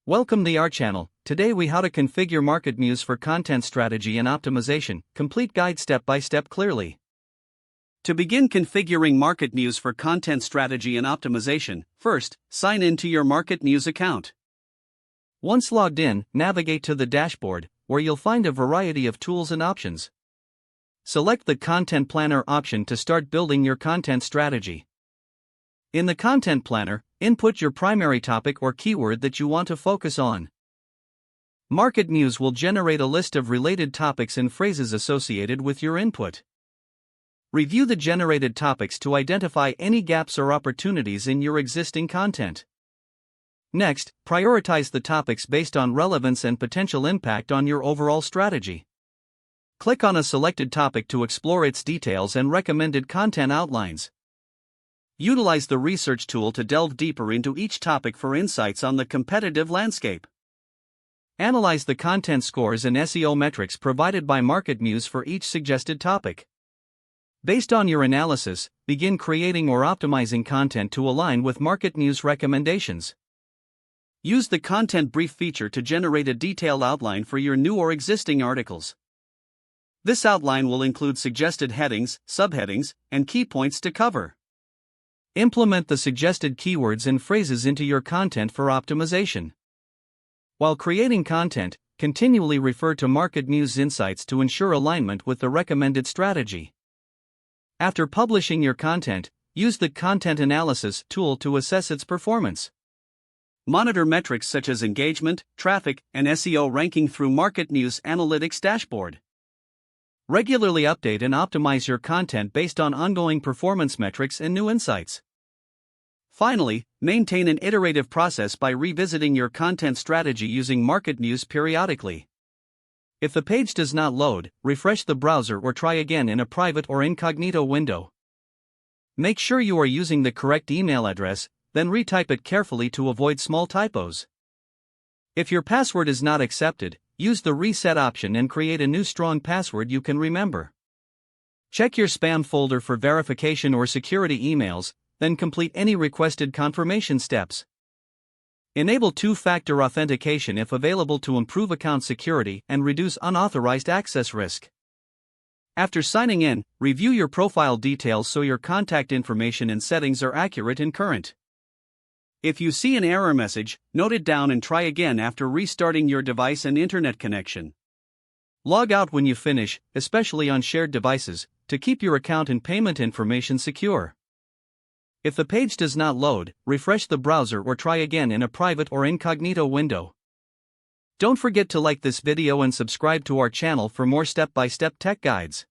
Welcome to our channel. Today we how to configure MarketMuse for content strategy and optimization. Complete guide step by step clearly. To begin configuring MarketMuse for content strategy and optimization, first, sign in to your MarketMuse account. Once logged in, navigate to the dashboard, where you'll find a variety of tools and options. Select the Content Planner option to start building your content strategy. In the Content Planner, input your primary topic or keyword that you want to focus on. MarketMuse will generate a list of related topics and phrases associated with your input. Review the generated topics to identify any gaps or opportunities in your existing content. Next, prioritize the topics based on relevance and potential impact on your overall strategy. Click on a selected topic to explore its details and recommended content outlines. Utilize the research tool to delve deeper into each topic for insights on the competitive landscape. Analyze the content scores and SEO metrics provided by MarketMuse for each suggested topic. Based on your analysis, begin creating or optimizing content to align with MarketMuse recommendations. Use the Content Brief feature to generate a detailed outline for your new or existing articles. This outline will include suggested headings, subheadings, and key points to cover. Implement the suggested keywords and phrases into your content for optimization. While creating content, continually refer to MarketMuse insights to ensure alignment with the recommended strategy. After publishing your content, use the Content Analysis tool to assess its performance. Monitor metrics such as engagement, traffic, and SEO ranking through MarketMuse Analytics dashboard. Regularly update and optimize your content based on ongoing performance metrics and new insights. Finally, maintain an iterative process by revisiting your content strategy using MarketMuse periodically. If the page does not load, refresh the browser or try again in a private or incognito window. Make sure you are using the correct email address, then retype it carefully to avoid small typos. If your password is not accepted, use the reset option and create a new strong password you can remember. Check your spam folder for verification or security emails, then complete any requested confirmation steps. Enable two-factor authentication if available to improve account security and reduce unauthorized access risk. After signing in, review your profile details so your contact information and settings are accurate and current. If you see an error message, note it down and try again after restarting your device and internet connection. Log out when you finish, especially on shared devices, to keep your account and payment information secure. If the page does not load, refresh the browser or try again in a private or incognito window. Don't forget to like this video and subscribe to our channel for more step-by-step tech guides.